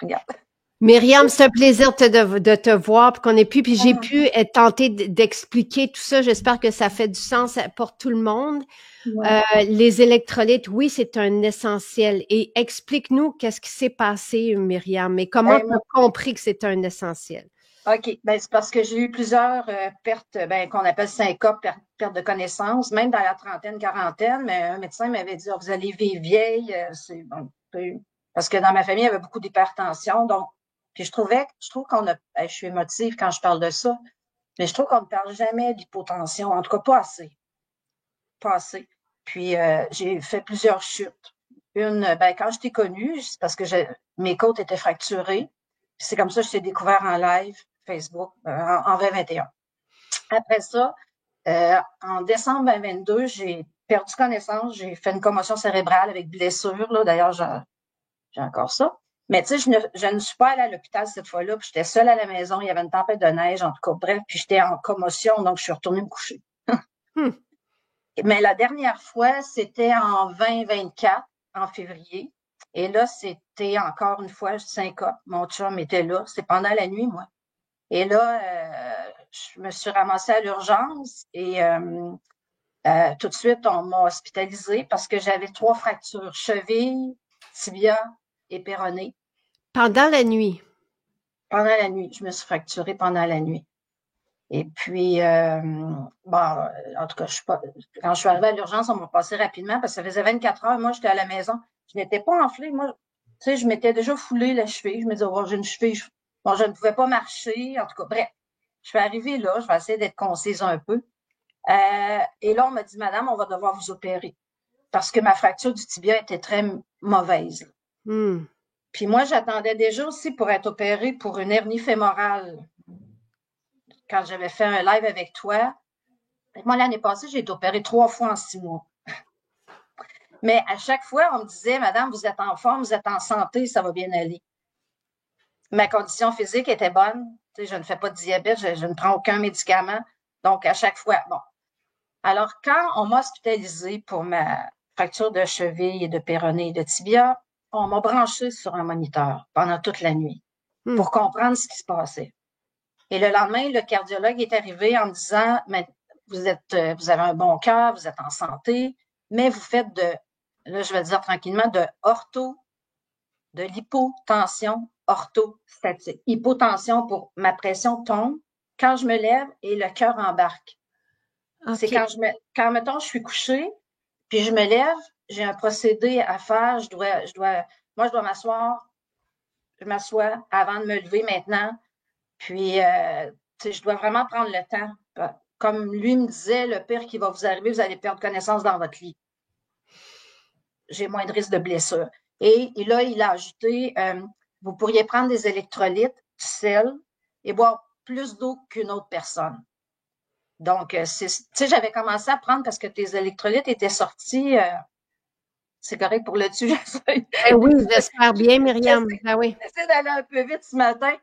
Regarde. Myriam, c'est un plaisir de te voir, puis j'ai pu être tentée d'expliquer tout ça. J'espère que ça fait du sens pour tout le monde. Ouais. Les électrolytes, oui, c'est un essentiel. Et explique-nous qu'est-ce qui s'est passé, Myriam, et comment tu as compris que c'est un essentiel. OK. Ben, c'est parce que j'ai eu plusieurs pertes, qu'on appelle syncope, perte de connaissance, même dans la trentaine, quarantaine, mais un médecin m'avait dit, oh, vous allez vivre vieille, c'est bon. Parce que dans ma famille, il y avait beaucoup d'hypertension, donc, puis je trouve qu'on a, je suis émotive quand je parle de ça, mais je trouve qu'on ne parle jamais d'hypotension, en tout cas pas assez. Pas assez. Puis j'ai fait plusieurs chutes. Quand je t'ai connue, c'est parce que mes côtes étaient fracturées. C'est comme ça que je t'ai découvert en live Facebook en 2021. Après ça, en décembre 2022, j'ai perdu connaissance. J'ai fait une commotion cérébrale avec blessure. Là. D'ailleurs, j'ai encore ça. Mais tu sais, je ne suis pas allée à l'hôpital cette fois-là. Puis j'étais seule à la maison. Il y avait une tempête de neige, en tout cas. Bref, puis j'étais en commotion, donc je suis retournée me coucher. Mais la dernière fois, c'était en 2024, en février. Et là, c'était encore une fois syncope. Mon chum était là. C'est pendant la nuit, moi. Et là, je me suis ramassée à l'urgence et tout de suite, on m'a hospitalisée parce que j'avais 3 fractures, cheville, tibia et péroné. Pendant la nuit? Pendant la nuit. Je me suis fracturée pendant la nuit. Et puis, en tout cas, quand je suis arrivée à l'urgence, on m'a passé rapidement parce que ça faisait 24 heures. Moi, j'étais à la maison. Je n'étais pas enflée. Moi, tu sais, je m'étais déjà foulé la cheville. Je me disais, oh, j'ai une cheville. Bon, je ne pouvais pas marcher. En tout cas, bref. Je suis arrivée là. Je vais essayer d'être concise un peu. Et là, on m'a dit, madame, on va devoir vous opérer parce que ma fracture du tibia était très mauvaise. Puis moi, j'attendais déjà aussi pour être opérée pour une hernie fémorale. Quand j'avais fait un live avec toi, moi, l'année passée, j'ai été opérée 3 fois en 6 mois. Mais à chaque fois, on me disait, madame, vous êtes en forme, vous êtes en santé, ça va bien aller. Ma condition physique était bonne. Tu sais, je ne fais pas de diabète, je ne prends aucun médicament. Donc, à chaque fois, bon. Alors, quand on m'a hospitalisée pour ma fracture de cheville et de péroné et de tibia, on m'a branché sur un moniteur pendant toute la nuit pour comprendre ce qui se passait. Et le lendemain, le cardiologue est arrivé en me disant, mais vous avez un bon cœur, vous êtes en santé, mais vous faites là, je vais dire tranquillement, de l'hypotension orthostatique. Hypotension pour ma pression tombe quand je me lève et le cœur embarque. Okay. C'est quand, mettons, je suis couchée, puis je me lève, j'ai un procédé à faire, moi, je dois m'asseoir, je m'assois avant de me lever maintenant, puis, je dois vraiment prendre le temps. Comme lui me disait, le pire qui va vous arriver, vous allez perdre connaissance dans votre lit. J'ai moins de risque de blessure. Et là, il a ajouté, vous pourriez prendre des électrolytes, du sel, et boire plus d'eau qu'une autre personne. Donc, tu sais, j'avais commencé à prendre parce que tes électrolytes étaient sortis. C'est correct pour le dessus, j'essaie. Oui, j'espère bien, Myriam. J'essaie d'aller un peu vite ce matin.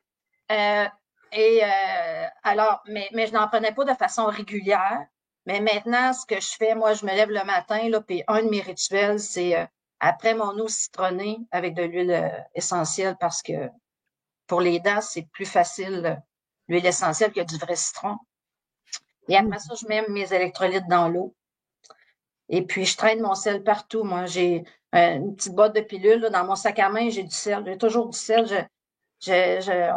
Alors, mais je n'en prenais pas de façon régulière. Mais maintenant, ce que je fais, moi, je me lève le matin, là, puis un de mes rituels, c'est après mon eau citronnée avec de l'huile essentielle parce que pour les dents, c'est plus facile, l'huile essentielle que du vrai citron. Et après ça, je mets mes électrolytes dans l'eau. Et puis, je traîne mon sel partout. Moi, j'ai une petite boîte de pilules. Là, dans mon sac à main, j'ai du sel. J'ai toujours du sel.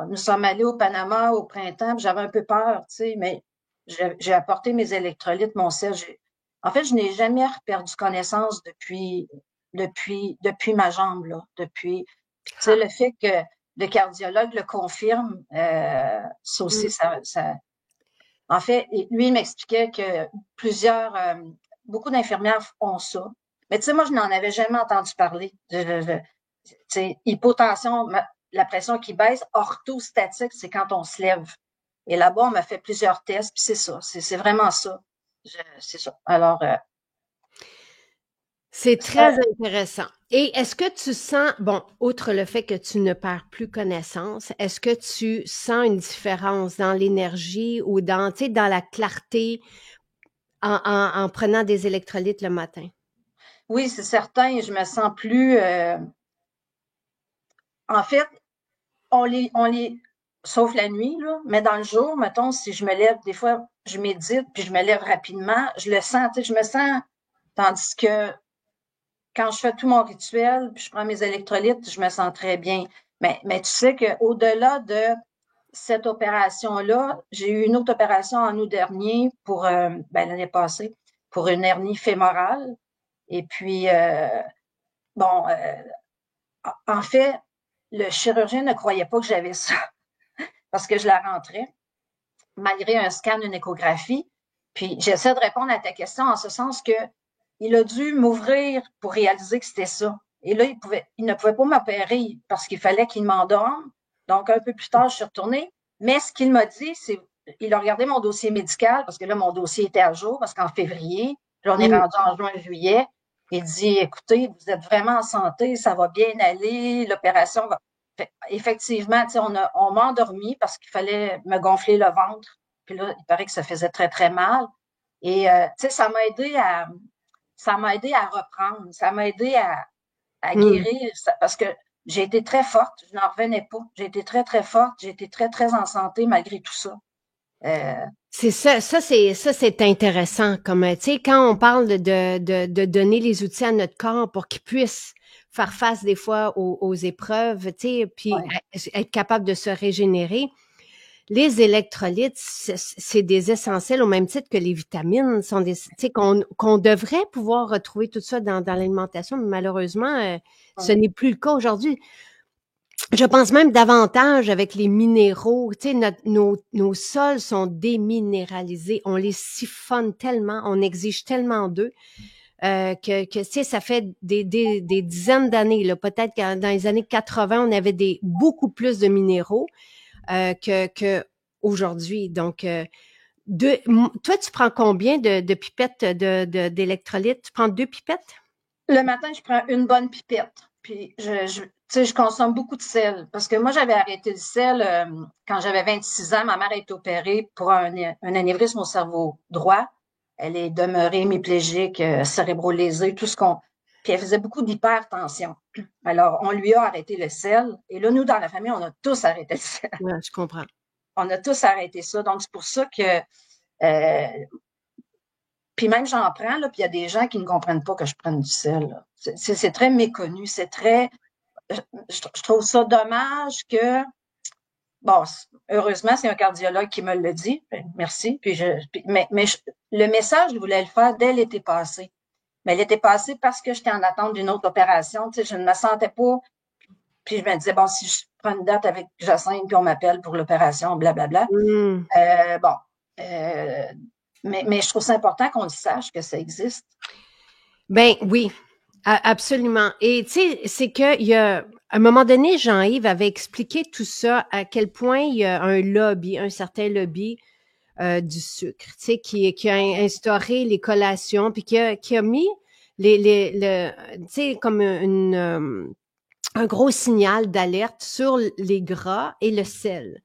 Nous sommes allés au Panama au printemps, j'avais un peu peur, tu sais, mais j'ai apporté mes électrolytes, mon sel. En fait, je n'ai jamais perdu connaissance depuis ma jambe, là. Tu sais, le fait que le cardiologue le confirme, ça aussi, en fait, lui, il m'expliquait que beaucoup d'infirmières ont ça. Mais tu sais, moi, je n'en avais jamais entendu parler. Tu sais, hypotension, la pression qui baisse, orthostatique, c'est quand on se lève. Et là-bas, on m'a fait plusieurs tests, puis c'est ça. C'est vraiment ça. C'est ça. Alors, c'est très intéressant. Et est-ce que tu sens, bon, outre le fait que tu ne perds plus connaissance, est-ce que tu sens une différence dans l'énergie ou dans, tu sais, dans la clarté en prenant des électrolytes le matin? Oui, c'est certain. Je me sens plus. En fait, on les, sauf la nuit, là, mais dans le jour, mettons, si je me lève, des fois, je médite, puis je me lève rapidement, je le sens, tu sais, je me sens, tandis que quand je fais tout mon rituel, puis je prends mes électrolytes, je me sens très bien. Mais tu sais qu'au-delà de cette opération-là, j'ai eu une autre opération en août dernier pour, l'année passée, pour une hernie fémorale. Et puis, bon, en fait, le chirurgien ne croyait pas que j'avais ça parce que je la rentrais, malgré un scan, une échographie. Puis, j'essaie de répondre à ta question en ce sens que il a dû m'ouvrir pour réaliser que c'était ça. Et là, il ne pouvait pas m'opérer parce qu'il fallait qu'il m'endorme. Donc, un peu plus tard, je suis retournée. Mais ce qu'il m'a dit, c'est, il a regardé mon dossier médical parce que là, mon dossier était à jour parce qu'en février, là, on est rendu en juin, juillet. Il dit, écoutez, vous êtes vraiment en santé, ça va bien aller, l'opération va. Effectivement, on m'a endormi parce qu'il fallait me gonfler le ventre. Puis là, il paraît que ça faisait très, très mal. Et, ça m'a aidé à reprendre, ça m'a aidé à guérir, parce que j'ai été très forte, je n'en revenais pas. J'ai été très, très forte, j'ai été très, très en santé malgré tout ça. C'est ça c'est intéressant. Comme tu sais, quand on parle de donner les outils à notre corps pour qu'il puisse faire face des fois aux épreuves, tu sais, puis être capable de se régénérer. Les électrolytes, c'est des essentiels au même titre que les vitamines sont des, tu sais, qu'on devrait pouvoir retrouver tout ça dans l'alimentation, mais malheureusement, ce n'est plus le cas aujourd'hui. Je pense même davantage avec les minéraux. Tu sais, nos sols sont déminéralisés. On les siphonne tellement, on exige tellement d'eux que tu sais, ça fait des dizaines d'années. Là, peut-être que dans les années 80, on avait beaucoup plus de minéraux que aujourd'hui. Donc, toi, tu prends combien de pipettes d'électrolytes? Tu prends 2 pipettes? Le matin, je prends une bonne pipette. Puis, je consomme beaucoup de sel. Parce que moi, j'avais arrêté le sel quand j'avais 26 ans. Ma mère a été opérée pour un anévrisme au cerveau droit. Elle est demeurée hémiplégique, cérébro-lésée, tout ce qu'on. Puis, elle faisait beaucoup d'hypertension. Alors, on lui a arrêté le sel. Et là, nous, dans la famille, on a tous arrêté le sel. Ouais, je comprends. On a tous arrêté ça. Donc, c'est pour ça que puis même j'en prends, là, puis il y a des gens qui ne comprennent pas que je prenne du sel. Là. C'est très méconnu, c'est très. Je trouve ça dommage que. Bon, heureusement, c'est un cardiologue qui me le dit. Merci. Mais le message, je voulais le faire dès l'été passé. Mais l'été passé, parce que j'étais en attente d'une autre opération, je ne me sentais pas. Puis je me disais, bon, si je prends une date avec Jacinthe, puis on m'appelle pour l'opération, blablabla. Mais je trouve ça important qu'on le sache que ça existe. Ben oui, absolument. Et tu sais, c'est que il y a à un moment donné, Jean-Yves avait expliqué tout ça, à quel point il y a un certain lobby du sucre, tu sais, qui a instauré les collations, puis qui a mis tu sais, comme un gros signal d'alerte sur les gras et le sel.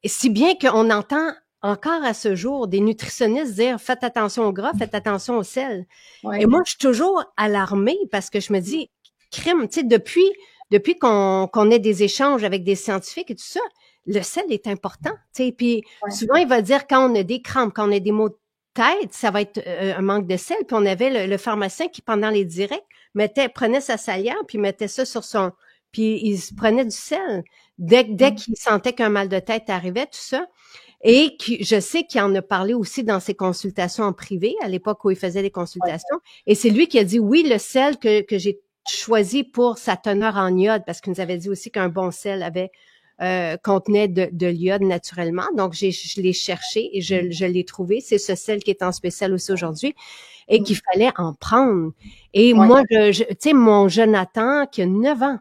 Et si bien qu'on entend encore à ce jour des nutritionnistes dire faites attention au gras, faites attention au sel. Oui. Et moi, je suis toujours alarmée parce que je me dis, crime, tu sais, depuis qu'on ait des échanges avec des scientifiques et tout ça, le sel est important, tu sais. Puis souvent, il va dire quand on a des crampes, quand on a des maux de tête, ça va être un manque de sel. Puis on avait le pharmacien qui, pendant les directs, prenait sa salière puis mettait ça sur son... Puis il se prenait du sel. Dès qu'il sentait qu'un mal de tête arrivait, tout ça. Et je sais qu'il en a parlé aussi dans ses consultations en privé, à l'époque où il faisait des consultations. Et c'est lui qui a dit, oui, le sel que j'ai choisi pour sa teneur en iode, parce qu'il nous avait dit aussi qu'un bon sel contenait de l'iode naturellement. Donc, je l'ai cherché et je l'ai trouvé. C'est ce sel qui est en spécial aussi aujourd'hui et qu'il fallait en prendre. Et moi, tu sais, mon Jonathan, qui a 9 ans,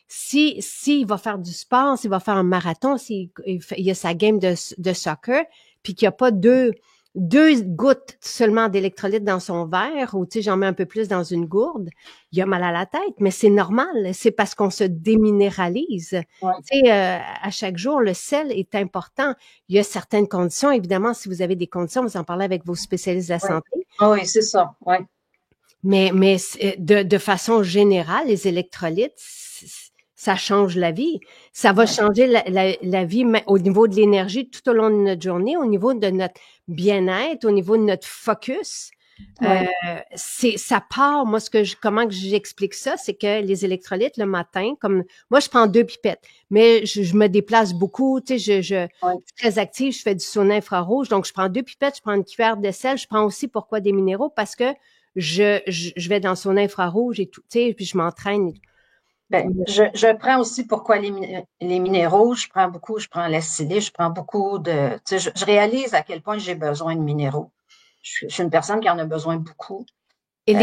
s'il va faire du sport, s'il va faire un marathon, s'il y a sa game de soccer, puis qu'il n'y a pas deux gouttes seulement d'électrolytes dans son verre, ou tu sais, j'en mets un peu plus dans une gourde, il a mal à la tête, mais c'est normal, c'est parce qu'on se déminéralise. Tu sais, à chaque jour, le sel est important. Il y a certaines conditions, évidemment, si vous avez des conditions, vous en parlez avec vos spécialistes de la santé. Oui, c'est ça, oui. Mais de façon générale, les électrolytes, ça change la vie. Ça va changer la vie au niveau de l'énergie tout au long de notre journée, au niveau de notre bien-être, au niveau de notre focus. Ça part, moi, comment que j'explique ça, c'est que les électrolytes, le matin, comme, moi, je prends 2 pipettes, mais je me déplace beaucoup, tu sais, je suis très active, je fais du sauna infrarouge, donc je prends 2 pipettes, je prends une cuillère de sel, je prends aussi, pourquoi des minéraux? Parce que je vais dans le sauna infrarouge et tout, tu sais, puis je m'entraîne. Ben, je prends aussi pourquoi les minéraux, je prends l'acide, je prends beaucoup de, tu sais, je réalise à quel point j'ai besoin de minéraux. Je suis une personne qui en a besoin beaucoup. Et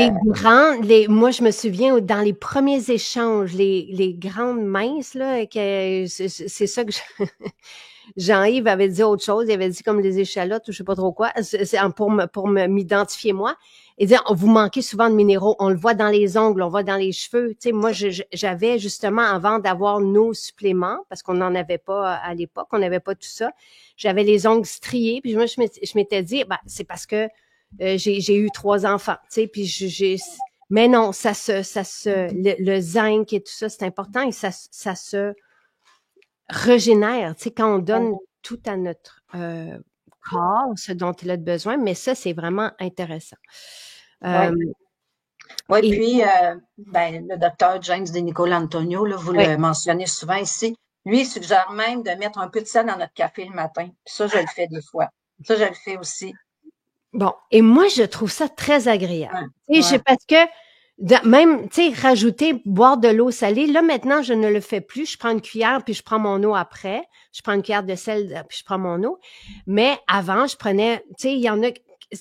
moi, je me souviens, dans les premiers échanges, les grandes minces, là, c'est ça que Jean-Yves avait dit autre chose. Il avait dit comme les échalotes ou je sais pas trop quoi. C'est pour m'identifier moi. Il dit, vous manquez souvent de minéraux. On le voit dans les ongles, on le voit dans les cheveux. Tu sais, moi, j'avais justement, avant d'avoir nos suppléments, parce qu'on n'en avait pas à l'époque, on n'avait pas tout ça, j'avais les ongles striés. Puis moi, je m'étais dit, c'est parce que j'ai eu 3 enfants, tu sais, puis mais non, le zinc et tout ça, c'est important et ça se régénère, tu sais, quand on donne tout à notre corps, ce dont il a besoin, mais ça, c'est vraiment intéressant. Puis, le docteur James De Nicolantonio, là, vous le mentionnez souvent ici, lui, il suggère même de mettre un peu de sel dans notre café le matin. Puis ça, je le fais des fois. Ça, je le fais aussi. Bon, et moi, je trouve ça très agréable. Parce que même, tu sais, rajouter, boire de l'eau salée, là, maintenant, je ne le fais plus. Je prends une cuillère, puis je prends mon eau après. Je prends une cuillère de sel, puis je prends mon eau. Mais avant, je prenais, tu sais, il y en a...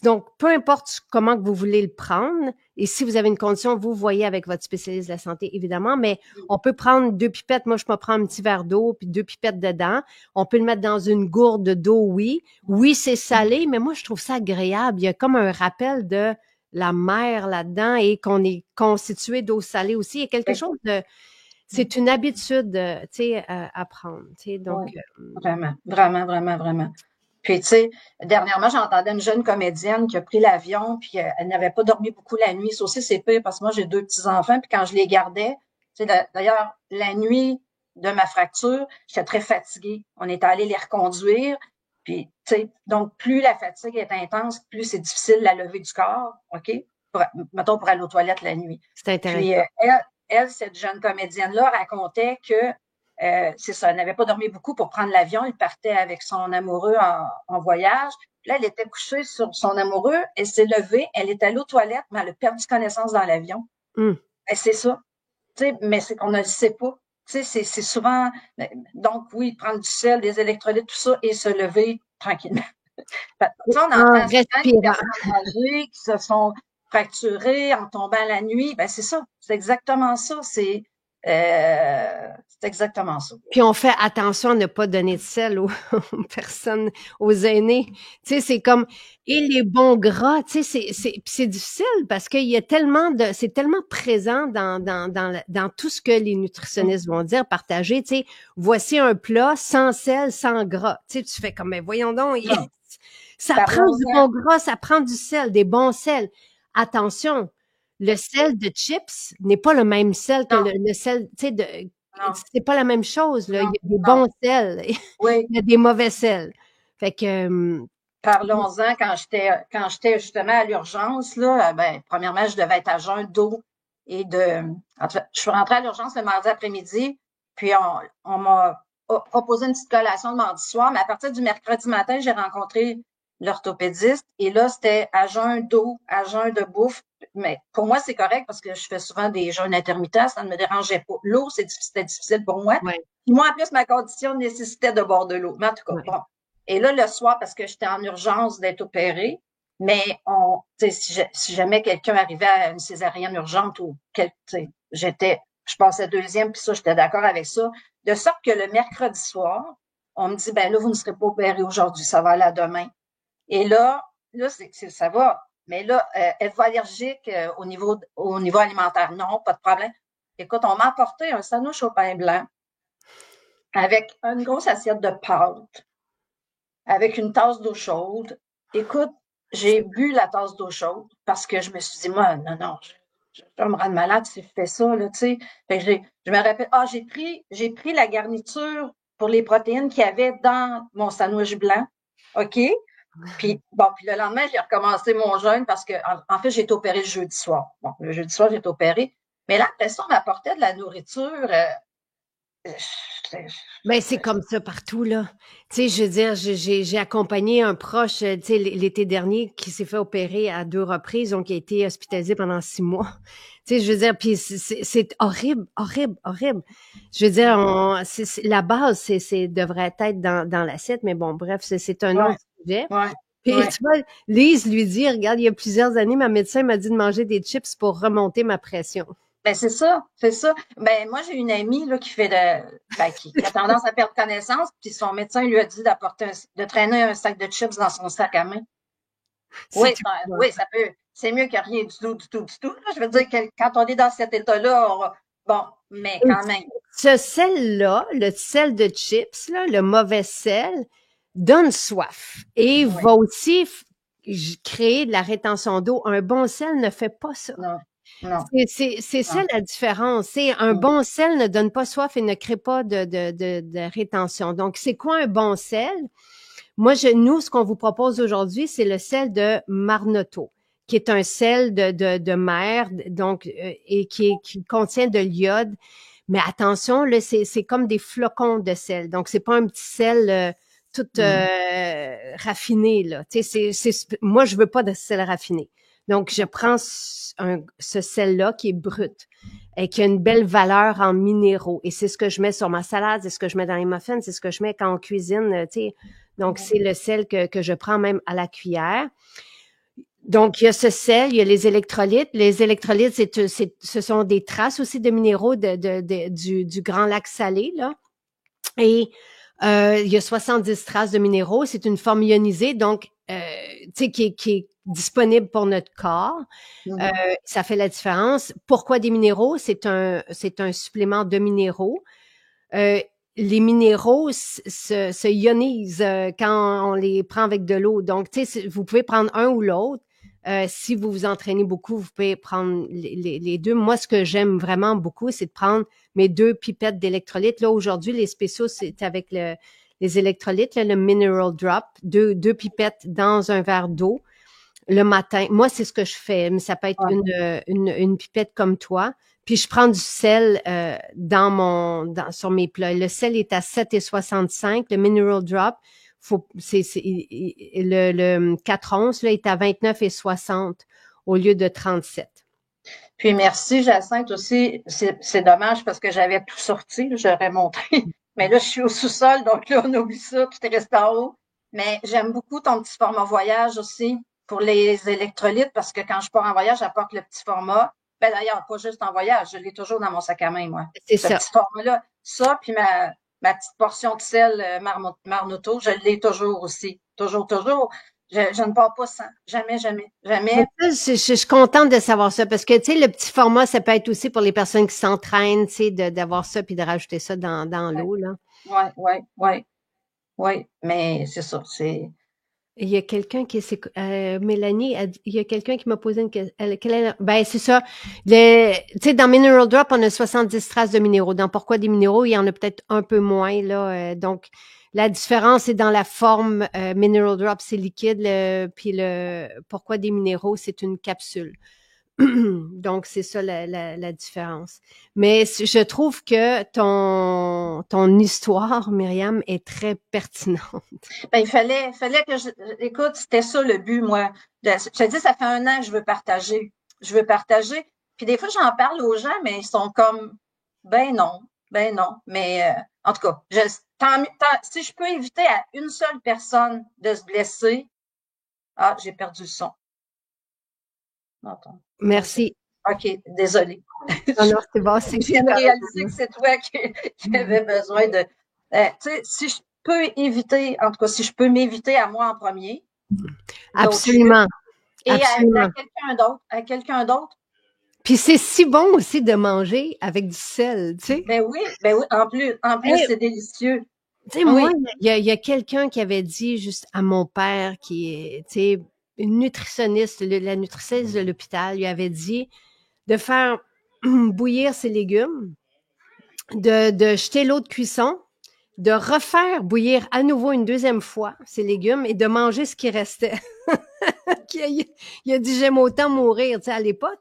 Donc, peu importe comment que vous voulez le prendre, et si vous avez une condition, vous voyez avec votre spécialiste de la santé, évidemment, mais on peut prendre 2 pipettes. Moi, je peux prendre un petit verre d'eau, puis 2 pipettes dedans. On peut le mettre dans une gourde d'eau, oui. Oui, c'est salé, mais moi, je trouve ça agréable. Il y a comme un rappel de la mer là-dedans et qu'on est constitué d'eau salée aussi. Il y a quelque chose de... C'est une habitude, tu sais, à prendre, tu sais, donc... Vraiment, vraiment, vraiment, vraiment. Puis, tu sais, dernièrement, j'entendais une jeune comédienne qui a pris l'avion, puis elle n'avait pas dormi beaucoup la nuit. Ça aussi, c'est pire parce que moi, j'ai 2 petits-enfants, puis quand je les gardais, tu sais, d'ailleurs, la nuit de ma fracture, j'étais très fatiguée. On était allé les reconduire, puis, tu sais, donc, plus la fatigue est intense, plus c'est difficile la lever du corps, OK? Mettons, pour aller aux toilettes la nuit. C'est intéressant. Puis, elle, cette jeune comédienne-là, racontait que c'est ça, elle n'avait pas dormi beaucoup pour prendre l'avion. Elle partait avec son amoureux en voyage. Puis là, elle était couchée sur son amoureux. Elle s'est levée. Elle est allée aux toilettes, mais elle a perdu connaissance dans l'avion. C'est ça. Mais c'est qu'on ne le sait pas. C'est souvent... Donc, oui, prendre du sel, des électrolytes, tout ça, et se lever tranquillement. On entend souvent des personnes âgées qui se sont fracturées en tombant la nuit. Ben, c'est ça. C'est exactement ça. C'est exactement ça. Puis on fait attention à ne pas donner de sel aux personnes, aux aînés. Tu sais, c'est comme et les bons gras. Tu sais, c'est difficile parce qu'il y a c'est tellement présent dans tout ce que les nutritionnistes vont dire, partager. Tu sais, voici un plat sans sel, sans gras. Tu sais, tu fais comme, mais voyons donc, ça prend du bon gras, ça prend du sel, des bons sels. Attention. Le sel de chips n'est pas le même sel que le sel, tu sais, c'est pas la même chose, là. Il y a des bons sels. Il y a des mauvais sels. Fait que... Parlons-en, quand j'étais justement à l'urgence, là, premièrement, je devais être à jeun d'eau et je suis rentrée à l'urgence le mardi après-midi, puis on m'a proposé une petite collation le mardi soir, mais à partir du mercredi matin, j'ai rencontré l'orthopédiste et là, c'était à jeun d'eau, à jeun de bouffe. Mais pour moi, c'est correct parce que je fais souvent des jeûnes intermittents, ça ne me dérangeait pas. L'eau, c'était difficile pour moi. Ouais. Puis moi, en plus, ma condition nécessitait de boire de l'eau. Mais en tout cas, bon. Et là, le soir, parce que j'étais en urgence d'être opérée, mais si jamais quelqu'un arrivait à une césarienne urgente ou je passais deuxième, puis ça, j'étais d'accord avec ça. De sorte que le mercredi soir, on me dit, ben là, vous ne serez pas opéré aujourd'hui, ça va aller à demain. Et là, ça va. Mais là, êtes-vous allergique au niveau alimentaire? Non, pas de problème. Écoute, on m'a apporté un sandwich au pain blanc avec une grosse assiette de pâtes, avec une tasse d'eau chaude. Écoute, j'ai bu la tasse d'eau chaude parce que je me suis dit, moi, non, je vais me rendre malade si je fais ça, là, tu sais. Fait que je me rappelle, j'ai pris la garniture pour les protéines qu'il y avait dans mon sandwich blanc. OK? Puis, bon, puis le lendemain, j'ai recommencé mon jeûne parce que, en fait, j'ai été opérée le jeudi soir. Bon, le jeudi soir, j'ai été opérée. Mais là, après ça, on m'apportait de la nourriture. Je- Ben, c'est comme ça partout, là. Tu sais, je veux dire, j'ai accompagné un proche, tu sais, l'été dernier, qui s'est fait opérer à 2 reprises, donc qui a été hospitalisé pendant 6 mois. Tu sais, je veux dire, puis c'est horrible, horrible, horrible. Je veux dire, la base, devrait être dans l'assiette, mais bon, bref, c'est un Ouais, autre sujet. ouais, Puis, ouais. tu vois, Lise lui dit, regarde, il y a plusieurs années, ma médecin m'a dit de manger des chips pour remonter ma pression. Ben, c'est ça, c'est ça. Ben, moi, j'ai une amie, là, qui a tendance à perdre connaissance, puis son médecin lui a dit de traîner un sac de chips dans son sac à main. Oui, C'est oui, ça peut, c'est mieux que rien du tout, du tout, du tout, là. Je veux dire que quand on est dans cet état-là, bon, mais Et quand même. ce sel-là, le sel de chips, là, le mauvais sel, donne soif et Oui, va aussi créer de la rétention d'eau. Un bon sel ne fait pas ça. non, non, C'est ça non. la différence. C'est un Mm. bon sel ne donne pas soif et ne crée pas de rétention. Donc, c'est quoi un bon sel? Moi, nous, ce qu'on vous propose aujourd'hui, c'est le sel de Marnoto, qui est un sel de mer, donc, et qui contient de l'iode. Mais attention, là, c'est comme des flocons de sel. Donc, c'est pas un petit sel tout Mm. raffiné, là. Tu sais, moi, je veux pas de sel raffiné. Donc, je prends ce sel-là qui est brut et qui a une belle valeur en minéraux. Et c'est ce que je mets sur ma salade, c'est ce que je mets dans les muffins, c'est ce que je mets quand on cuisine, tu sais. Donc, c'est le sel que je prends même à la cuillère. Donc, il y a ce sel, il y a les électrolytes. Les électrolytes, ce sont des traces aussi de minéraux du Grand Lac Salé, là. Et il y a 70 traces de minéraux. C'est une forme ionisée, donc, tu sais, qui est disponible pour notre corps. Mhm. Ça fait la différence. Pourquoi des minéraux? C'est un supplément de minéraux. Euh, les minéraux se ionisent quand on les prend avec de l'eau. Donc, tu sais, vous pouvez prendre un ou l'autre. Si vous vous entraînez beaucoup, vous pouvez prendre les deux. Moi, ce que j'aime vraiment beaucoup, c'est de prendre mes 2 pipettes d'électrolytes. Là, aujourd'hui, les spéciaux, c'est avec les électrolytes, là, le Mineral Drop, deux pipettes dans un verre d'eau le matin. Moi, c'est ce que je fais, mais ça peut être Ouais. une pipette comme toi. Puis je prends du sel sur mes plats. Le sel est à 7,65. Le Mineral Drop, le 4 onces là, est à 29,60 au lieu de 37. Puis merci, Jacinthe aussi. C'est dommage parce que j'avais tout sorti, là, j'aurais montré. Mais là, je suis au sous-sol, donc là, on oublie ça, tout est resté en haut. Mais j'aime beaucoup ton petit format voyage aussi pour les électrolytes parce que quand je pars en voyage, j'apporte le petit format. Ben d'ailleurs, pas juste en voyage, je l'ai toujours dans mon sac à main, moi. C'est Ce ça. petit format-là, ça, puis ma petite portion de sel Marnoto, je l'ai toujours aussi. Toujours, toujours. Je ne pars pas sans. Jamais, jamais, Mais jamais. ça, je suis contente de savoir ça parce que, tu sais, le petit format, ça peut être aussi pour les personnes qui s'entraînent, tu sais, d'avoir ça puis de rajouter ça dans Ouais, l'eau, là. ouais, ouais, ouais. Oui, mais c'est ça, c'est Il y a quelqu'un Mélanie, il y a quelqu'un qui m'a posé une question. Ben, c'est ça. Tu sais, dans Mineral Drop, on a 70 traces de minéraux. Dans Pourquoi des minéraux, il y en a peut-être un peu moins, là. Donc, la différence est dans la forme. Mineral Drop, c'est liquide, puis le Pourquoi des minéraux, c'est une capsule. Donc, c'est ça la différence. Mais je trouve que ton histoire, Myriam, est très pertinente. ben, il fallait écoute, c'était ça le but, moi. Je te dis, ça fait 1 an que je veux partager. Je veux partager. Puis des fois, j'en parle aux gens, mais ils sont comme, ben non, ben non. Mais en tout cas, si je peux éviter à une seule personne de se blesser, j'ai perdu le son. Attends. Merci. OK, désolée. Non, non, c'est bon, c'est Je viens de correct. réaliser que c'est toi qui avais besoin de. Tu sais, si je peux éviter, en tout cas, si je peux m'éviter à moi en premier, d'autres chutes, Absolument, et à absolument. quelqu'un d'autre, Puis c'est si bon aussi de manger avec du sel, tu sais. ben oui, en plus, Hey, c'est délicieux. tu sais, moi, Oui, il y a quelqu'un qui avait dit juste à mon père, qui est, tu sais, une nutritionniste, la nutritionniste de l'hôpital, lui avait dit, de faire bouillir ses légumes, de jeter l'eau de cuisson, de refaire bouillir à nouveau une deuxième fois ses légumes et de manger ce qui restait. Il a dit, j'aime autant mourir, tu sais, à l'époque.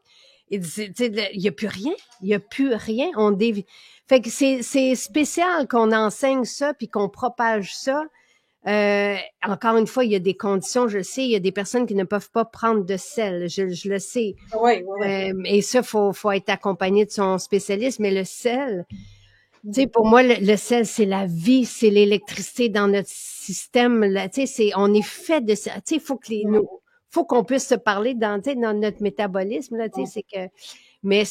Il dit, tu sais, il n'y a plus rien. Il n'y a plus rien. Fait que c'est spécial qu'on enseigne ça puis qu'on propage ça. Encore une fois, il y a des conditions, je le sais, il y a des personnes qui ne peuvent pas prendre de sel, je le sais. Oui, oui. Et ça, faut être accompagné de son spécialiste, mais le sel, tu sais, pour moi, le sel, c'est la vie, c'est l'électricité dans notre système. Tu sais, on est fait de ça. Tu sais, faut qu'on puisse se parler tu sais, dans notre métabolisme, là, tu sais, c'est que, mais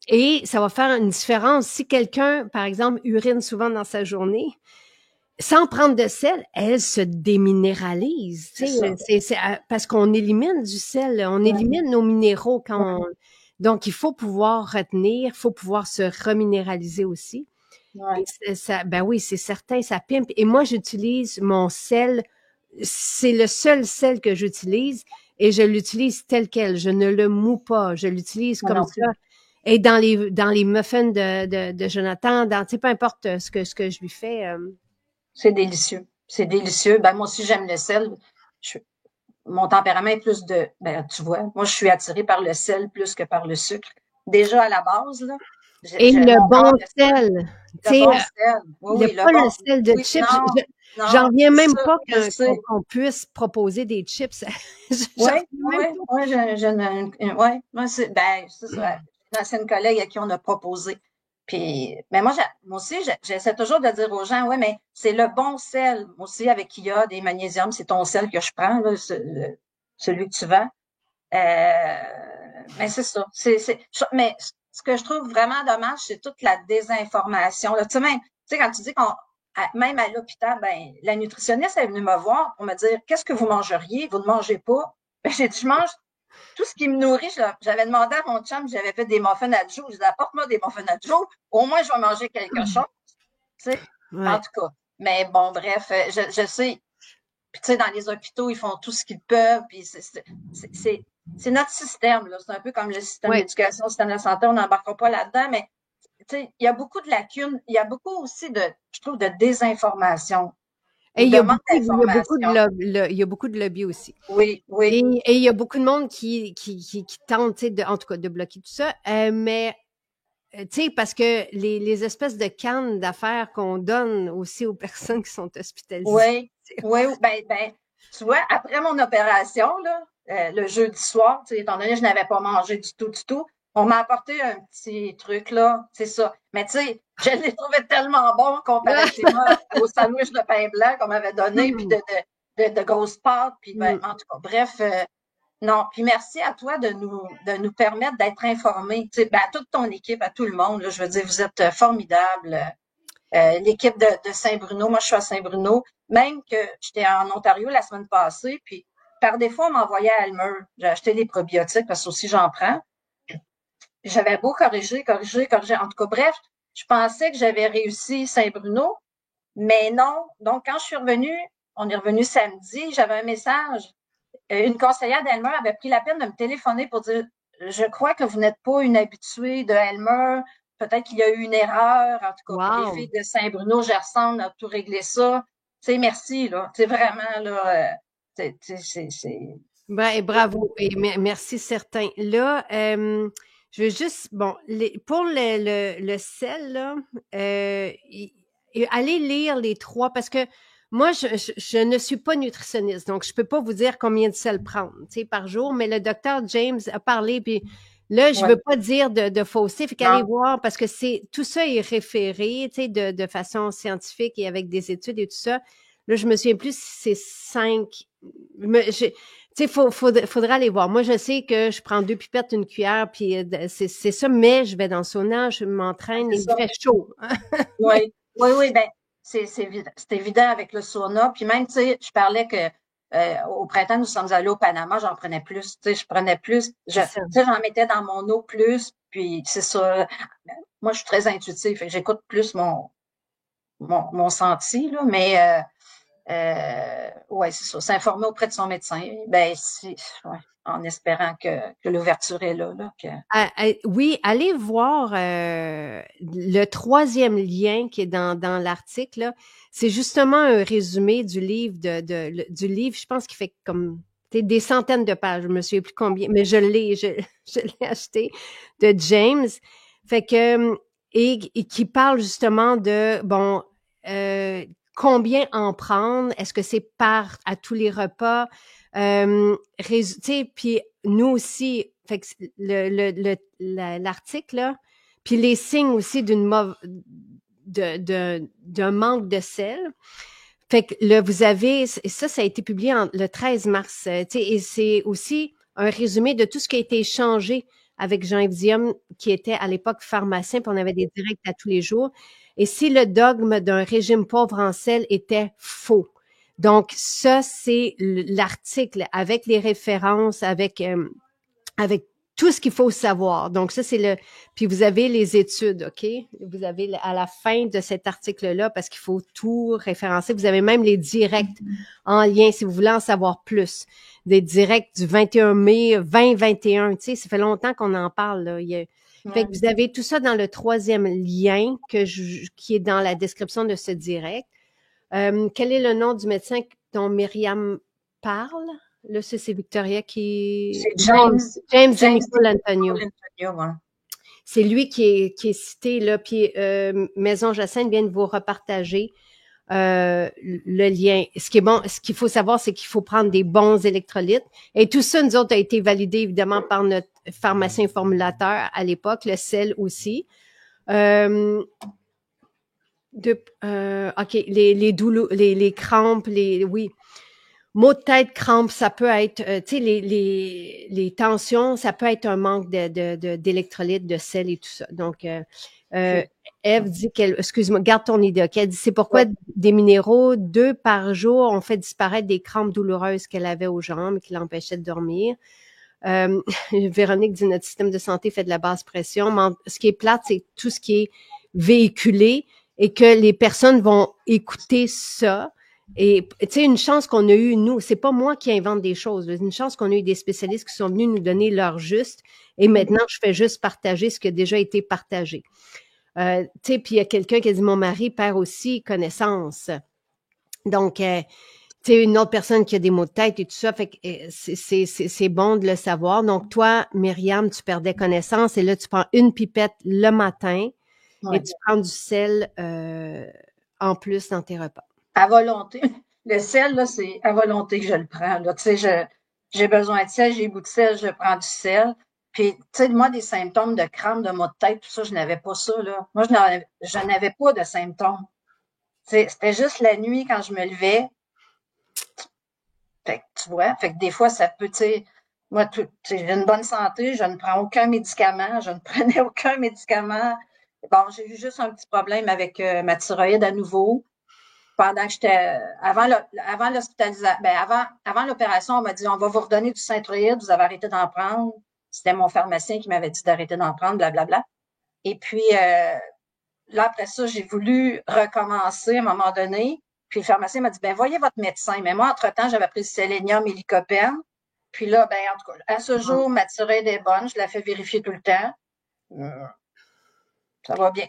et ça va faire une différence. Si quelqu'un, par exemple, urine souvent dans sa journée, sans prendre de sel, elle se déminéralise. Tu sais, c'est parce qu'on élimine du sel, on élimine nos minéraux donc il faut pouvoir retenir, il faut pouvoir se reminéraliser aussi. Ouais. Et ça, ben oui, c'est certain, ça pimpe. Et moi, j'utilise mon sel, c'est le seul sel que j'utilise et je l'utilise tel quel. Je ne le moue pas, je l'utilise comme ça. Et dans les muffins de Jonathan, tu sais, peu importe ce que je lui fais. C'est délicieux. C'est délicieux. Ben, moi aussi, j'aime le sel. Mon tempérament est plus ben, tu vois, moi, je suis attirée par le sel plus que par le sucre. Déjà, à la base, là. Et le bon sel. Le bon sel. Oui, il n'y a pas le sel de chips. J'en reviens même pas qu'on puisse proposer des chips. Oui, c'est ça. Une ancienne collègue à qui on a proposé. Puis, mais moi aussi, j'essaie toujours de dire aux gens, ouais, mais c'est le bon sel. Moi aussi, avec IA, des magnésiums, c'est ton sel que je prends, là, celui que tu vends. Mais c'est ça. Mais ce que je trouve vraiment dommage, c'est toute la désinformation. Là. Tu sais, quand tu dis même à l'hôpital, ben, la nutritionniste est venue me voir pour me dire, qu'est-ce que vous mangeriez? Vous ne mangez pas? Ben, j'ai dit, je mange tout ce qui me nourrit. J'avais demandé à mon chum, j'avais fait des muffins à Joe. Je dis, apporte-moi des muffins à Joe. Au moins, je vais manger quelque chose. Tu sais? Ouais. En tout cas. Mais bon, bref, je sais. Puis, tu sais, dans les hôpitaux, ils font tout ce qu'ils peuvent. Puis, c'est notre système, là. C'est un peu comme le système d'éducation, le système de la santé. On n'embarquera pas là-dedans, mais tu sais, il y a beaucoup de lacunes. Il y a beaucoup aussi je trouve, de désinformation. Et il y a beaucoup de lobby aussi. Oui, oui. Et il y a beaucoup de monde qui tente, tu sais, en tout cas, de bloquer tout ça. Mais, tu sais, parce que les espèces de cannes d'affaires qu'on donne aussi aux personnes qui sont hospitalisées. Oui, oui. Ben, tu vois, après mon opération, là, le jeudi soir, tu sais, étant donné que je n'avais pas mangé du tout, on m'a apporté un petit truc, là, c'est ça. Mais tu sais, je l'ai trouvé tellement bon comparativement au sandwich de pain blanc qu'on m'avait donné, puis de grosses pâtes, puis ben, en tout cas, bref, non. Puis merci à toi de nous permettre d'être informés, tu sais, ben, à toute ton équipe, à tout le monde, là, je veux dire, vous êtes formidables. L'équipe de Saint-Bruno, moi je suis à Saint-Bruno, même que j'étais en Ontario la semaine passée, puis par défaut, on m'envoyait à Elmer. J'ai acheté des probiotiques parce que aussi j'en prends. J'avais beau corriger. En tout cas, bref, je pensais que j'avais réussi Saint-Bruno, mais non. Donc, quand je suis revenue, on est revenu samedi, j'avais un message. Une conseillère d'Elmer avait pris la peine de me téléphoner pour dire, je crois que vous n'êtes pas une habituée de Elmer. Peut-être qu'il y a eu une erreur. En tout cas, pour les filles de Saint-Bruno, Gerson a tout réglé ça. Tu sais, merci, là. C'est vraiment, là, c'est... Ben, bravo. Et merci, certain. Là, je veux juste, bon, pour le sel, là, allez lire les 3, parce que moi, je ne suis pas nutritionniste, donc je peux pas vous dire combien de sel prendre, tu sais, par jour, mais le docteur James a parlé, puis là, je veux pas dire de fausseté, fait qu'allez voir, parce que tout ça est référé, tu sais, de façon scientifique et avec des études et tout ça. Là, je me souviens plus si c'est 5, tu sais, faudra aller voir. Moi, je sais que je prends 2 pipettes, une cuillère, puis c'est ça, mais je vais dans le sauna, je m'entraîne, il fait chaud. Oui, ben, c'est évident avec le sauna. Puis même, tu sais, je parlais que au printemps, nous sommes allés au Panama, j'en prenais plus. Tu sais, je prenais plus. Tu sais, j'en mettais dans mon eau plus. Puis c'est ça. Moi, je suis très intuitive, fait que j'écoute plus mon senti, là. Mais Ouais, c'est ça. S'informer auprès de son médecin. Ben, ouais, en espérant que l'ouverture est là, que... Oui, allez voir le troisième lien qui est dans l'article. Là. C'est justement un résumé du livre du livre. Je pense qu'il fait comme des centaines de pages. Je me souviens plus combien, mais je l'ai acheté de James. Fait que et qui parle justement de combien en prendre. Est-ce que c'est par à tous les repas? Tu sais, puis nous aussi, fait que l'article, là, puis les signes aussi d'un manque de sel. Fait que là, vous avez, ça a été publié le 13 mars, tu sais, et c'est aussi un résumé de tout ce qui a été échangé avec Jean-Yves Diom, qui était à l'époque pharmacien, puis on avait des directs à tous les jours. Et si le dogme d'un régime pauvre en sel était faux. Donc, ça, c'est l'article avec les références, avec tout ce qu'il faut savoir. Donc, ça, c'est puis vous avez les études, OK? Vous avez à la fin de cet article-là, parce qu'il faut tout référencer, vous avez même les directs en lien, si vous voulez en savoir plus. Des directs du 21 mai 2021, tu sais, ça fait longtemps qu'on en parle, là. Fait que vous avez tout ça dans le troisième lien qui est dans la description de ce direct. Quel est le nom du médecin dont Myriam parle? Là, c'est Victoria qui... C'est James Nicole Antonio. Ouais. C'est lui qui est cité, là, puis Maison Jacinthe vient de vous repartager le lien. Ce qu'il faut savoir, c'est qu'il faut prendre des bons électrolytes. Et tout ça, nous autres, a été validé, évidemment, par notre pharmacien formulateur à l'époque, le sel aussi. OK, les douleurs, les crampes, oui. Maux de tête, crampes, ça peut être, tu sais, les tensions, ça peut être un manque d'électrolytes, de sel et tout ça. Donc, Ève dit excuse-moi, garde ton idée, OK? Elle dit, c'est pourquoi des minéraux, 2 par jour, ont fait disparaître des crampes douloureuses qu'elle avait aux jambes et qui l'empêchaient de dormir. Véronique dit, notre système de santé fait de la basse pression. Mais ce qui est plate, c'est tout ce qui est véhiculé et que les personnes vont écouter ça. Et tu sais, une chance qu'on a eu, nous, c'est pas moi qui invente des choses, une chance qu'on a eu des spécialistes qui sont venus nous donner leur juste, et maintenant, je fais juste partager ce qui a déjà été partagé. Tu sais, puis il y a quelqu'un qui a dit, mon mari perd aussi connaissance. Donc, tu sais, une autre personne qui a des maux de tête et tout ça, fait que c'est bon de le savoir. Donc, toi, Myriam, tu perdais connaissance, et là, tu prends une pipette le matin, et tu prends du sel en plus dans tes repas. À volonté. Le sel, là, c'est à volonté que je le prends. Là. Tu sais, j'ai besoin de sel, j'ai goût de sel, je prends du sel. Puis, tu sais, moi, des symptômes de crampes, de maux de tête, tout ça, je n'avais pas ça, là. Moi, je n'avais pas de symptômes. Tu sais, c'était juste la nuit quand je me levais. Fait que, tu vois, fait que des fois, ça peut, tu sais, moi, j'ai une bonne santé, je ne prends aucun médicament, je ne prenais aucun médicament. Bon, j'ai eu juste un petit problème avec ma thyroïde à nouveau. Pendant que j'étais avant l'hospitalisation, avant l'opération, on m'a dit on va vous redonner du Synthroïde, vous avez arrêté d'en prendre. C'était mon pharmacien qui m'avait dit d'arrêter d'en prendre, blablabla. Et puis là, après ça, j'ai voulu recommencer à un moment donné. Puis le pharmacien m'a dit ben voyez votre médecin. Mais moi, entre-temps, j'avais pris le sélénium et l'icopène. Puis là, ben, en tout cas, à ce jour, ma thyroïde est bonne, je la fais vérifier tout le temps. Ça va bien.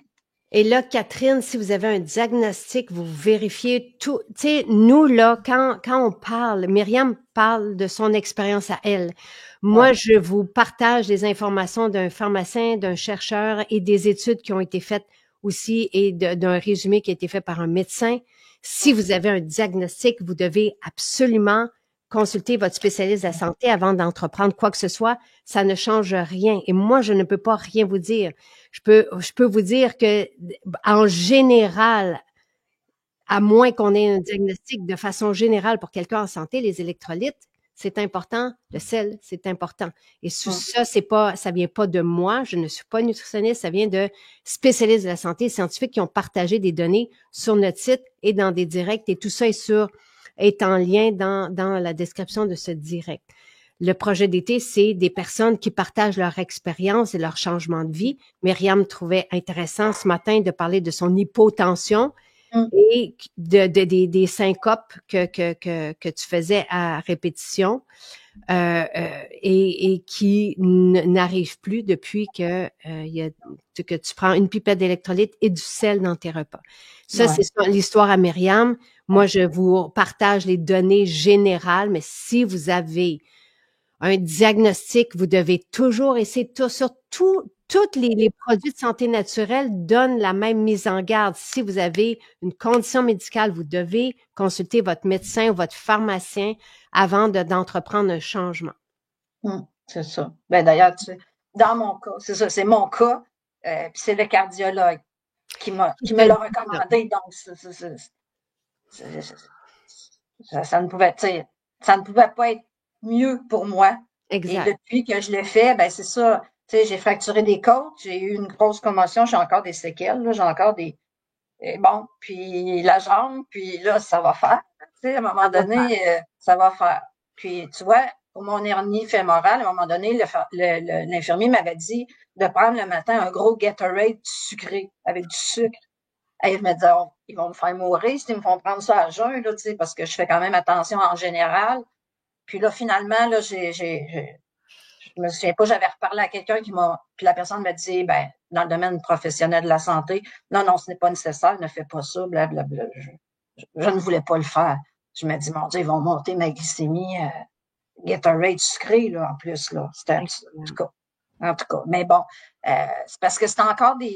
Et là, Catherine, si vous avez un diagnostic, vous vérifiez tout. Tu sais, nous, là, quand on parle, Myriam parle de son expérience à elle. Moi, je vous partage des informations d'un pharmacien, d'un chercheur et des études qui ont été faites aussi et d'un résumé qui a été fait par un médecin. Si vous avez un diagnostic, vous devez absolument consulter votre spécialiste de la santé avant d'entreprendre quoi que ce soit. Ça ne change rien. Et moi, je ne peux pas rien vous dire. Je peux vous dire que, en général, à moins qu'on ait un diagnostic de façon générale pour quelqu'un en santé, les électrolytes, c'est important. Le sel, c'est important. Et ça, ça vient pas de moi. Je ne suis pas nutritionniste. Ça vient de spécialistes de la santé scientifiques qui ont partagé des données sur notre site et dans des directs. Et tout ça est en lien dans la description de ce direct. Le projet d'été, c'est des personnes qui partagent leur expérience et leur changement de vie. Myriam trouvait intéressant ce matin de parler de son hypotension. et des syncopes que tu faisais à répétition et qui n'arrivent plus depuis que que tu prends une pipette d'électrolyte et du sel dans tes repas. Ça, c'est l'histoire à Myriam. Moi, je vous partage les données générales, mais si vous avez un diagnostic, vous devez toujours essayer surtout tous les produits de santé naturelle donnent la même mise en garde. Si vous avez une condition médicale, vous devez consulter votre médecin ou votre pharmacien avant d'entreprendre un changement. C'est ça. Ben d'ailleurs, dans mon cas, c'est ça, c'est mon cas, puis c'est le cardiologue qui me l'a recommandé. Donc, ça ne pouvait, ça ne pouvait pas être mieux pour moi. Exact. Et depuis que je l'ai fait, ben c'est ça. Tu sais, j'ai fracturé des côtes, j'ai eu une grosse commotion, j'ai encore des séquelles, là, j'ai encore des. Et bon, puis la jambe, puis là, ça va faire. Tu sais, à un moment donné, ça va faire. Puis tu vois, pour mon hernie fémorale, à un moment donné, l'infirmier m'avait dit de prendre le matin un gros Gatorade sucré, avec du sucre. Et je me disais, oh, ils vont me faire mourir s'ils me font prendre ça à jeun, là, tu sais, parce que je fais quand même attention en général. Puis là, finalement, là, je me souviens pas, j'avais reparlé à quelqu'un puis la personne m'a dit, ben, dans le domaine professionnel de la santé, non, ce n'est pas nécessaire, ne fais pas ça, blablabla. Je ne voulais pas le faire. Je me dis, mon Dieu, ils vont monter ma glycémie, Gatorade sucré, là, en plus, là. C'était, en tout cas. Mais bon, c'est parce que c'est encore tu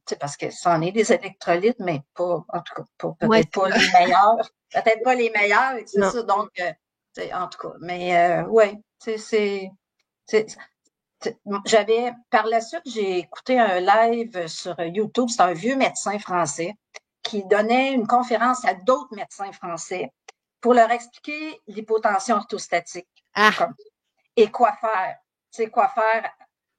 sais, parce que c'en est des électrolytes, mais pas, en tout cas, peut-être pas les meilleurs. Peut-être pas les meilleurs, c'est ça. Donc, en tout cas. Mais, ouais, j'avais, par la suite, j'ai écouté un live sur YouTube. C'est un vieux médecin français qui donnait une conférence à d'autres médecins français pour leur expliquer l'hypotension orthostatique. Et quoi faire. Tu sais, quoi faire.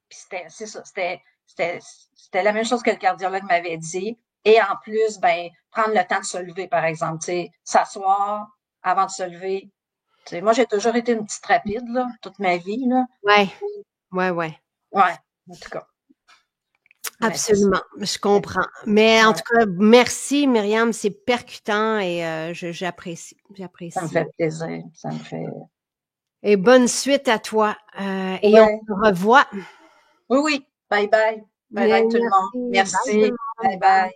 Puis c'était la même chose que le cardiologue m'avait dit. Et en plus, ben, prendre le temps de se lever, par exemple. Tu sais, s'asseoir avant de se lever. Tu sais, moi, j'ai toujours été une petite rapide, là, toute ma vie, là. Ouais, en tout cas. Absolument, je comprends. Mais en tout cas, merci Myriam, c'est percutant et j'apprécie. Ça me fait plaisir, ça me fait. Et bonne suite à toi. Et on se revoit. Oui. Bye bye. Bye bye tout le monde. Merci. Bye bye.